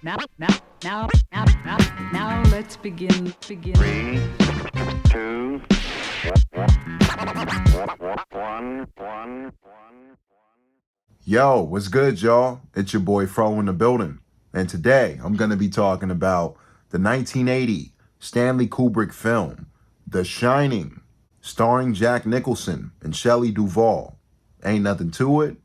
Now let's begin. 3, 2, 1. Yo, what's good, y'all? It's your boy Fro in the building. And today, I'm going to be talking about the 1980 Stanley Kubrick film, The Shining, starring Jack Nicholson and Shelley Duvall. Ain't nothing to it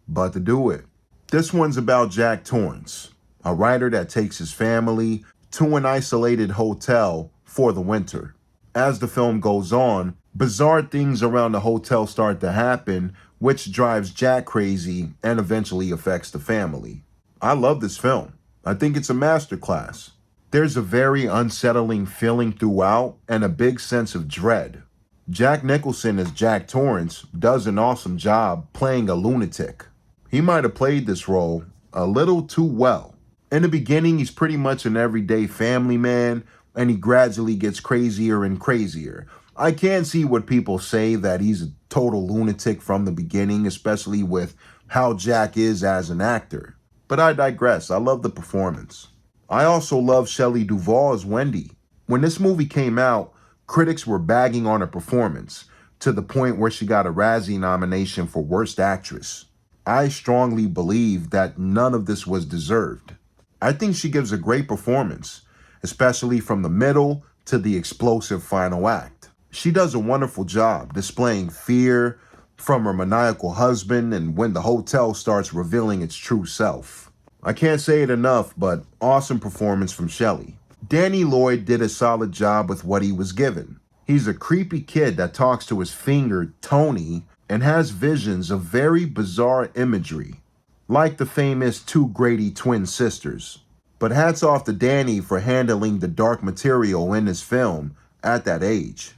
but to do it. This one's about Jack Torrance, a writer that takes his family to an isolated hotel for the winter. As the film goes on, bizarre things around the hotel start to happen, which drives Jack crazy and eventually affects the family. I love this film. I think it's a masterclass. There's a very unsettling feeling throughout and a big sense of dread. Jack Nicholson as Jack Torrance does an awesome job playing a lunatic. He might have played this role a little too well. In the beginning, he's pretty much an everyday family man, and he gradually gets crazier and crazier. I can see what people say that he's a total lunatic from the beginning, especially with how Jack is as an actor. But I digress. I love the performance. I also love Shelley Duvall as Wendy. When this movie came out, critics were bagging on her performance to the point where she got a Razzie nomination for Worst Actress. I strongly believe that none of this was deserved. I think she gives a great performance, especially from the middle to the explosive final act. She does a wonderful job displaying fear from her maniacal husband and when the hotel starts revealing its true self. I can't say it enough, but awesome performance from Shelley. Danny Lloyd did a solid job with what he was given. He's a creepy kid that talks to his finger, Tony, and has visions of very bizarre imagery, like the famous two Grady twin sisters. But hats off to Danny for handling the dark material in his film at that age.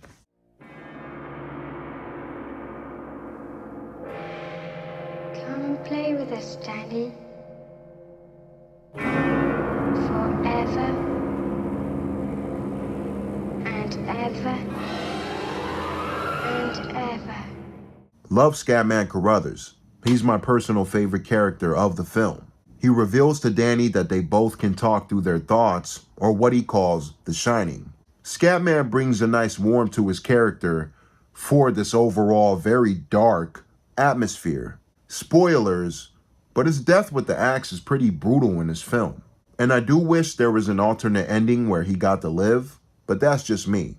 Come play with us, Danny. Forever and ever and ever. Love Scatman Crothers. He's my personal favorite character of the film. He reveals to Danny that they both can talk through their thoughts, or what he calls the shining. Scatman brings a nice warmth to his character for this overall very dark atmosphere. Spoilers, but his death with the axe is pretty brutal in this film. And I do wish there was an alternate ending where he got to live, but that's just me.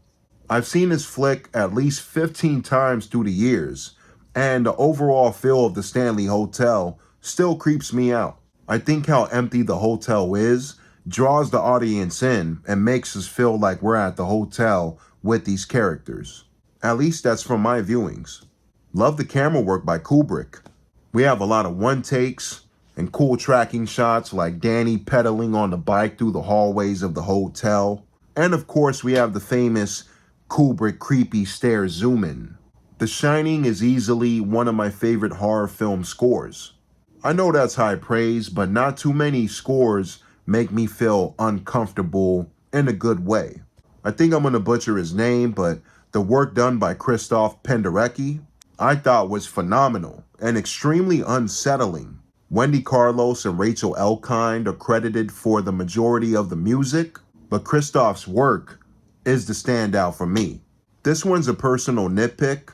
I've seen this flick at least 15 times through the years, and the overall feel of the Stanley Hotel still creeps me out. I think how empty the hotel is draws the audience in and makes us feel like we're at the hotel with these characters. At least that's from my viewings. Love the camera work by Kubrick. We have a lot of one takes and cool tracking shots like Danny pedaling on the bike through the hallways of the hotel. And of course we have the famous Kubrick creepy stare zoom in. The Shining is easily one of my favorite horror film scores. I know that's high praise, but not too many scores make me feel uncomfortable in a good way. I think I'm going to butcher his name, but the work done by Krzysztof Penderecki I thought was phenomenal and extremely unsettling. Wendy Carlos and Rachel Elkind are credited for the majority of the music, but Krzysztof's work is the standout for me. This one's a personal nitpick,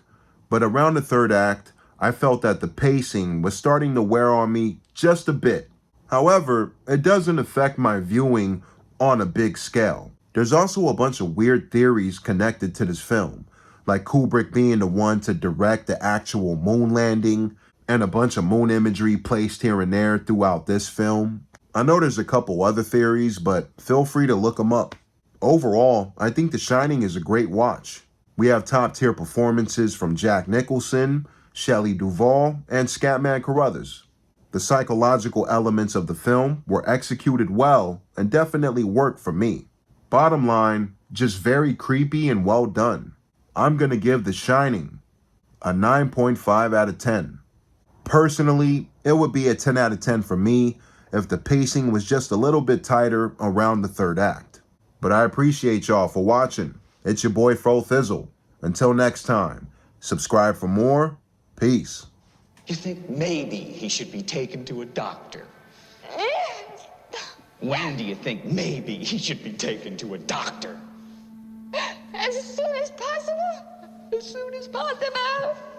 but around the third act, I felt that the pacing was starting to wear on me just a bit. However, it doesn't affect my viewing on a big scale. There's also a bunch of weird theories connected to this film, like Kubrick being the one to direct the actual moon landing, and a bunch of moon imagery placed here and there throughout this film. I know there's a couple other theories, but feel free to look them up. Overall, I think The Shining is a great watch. We have top-tier performances from Jack Nicholson, Shelley Duvall, and Scatman Crothers. The psychological elements of the film were executed well and definitely worked for me. Bottom line, just very creepy and well done. I'm gonna give The Shining a 9.5 out of 10. Personally, it would be a 10 out of 10 for me if the pacing was just a little bit tighter around the third act. But I appreciate y'all for watching. It's your boy Fro Thizzle. Until next time, subscribe for more. Peace. You think maybe he should be taken to a doctor? When do you think maybe he should be taken to a doctor? As soon as possible. As soon as possible.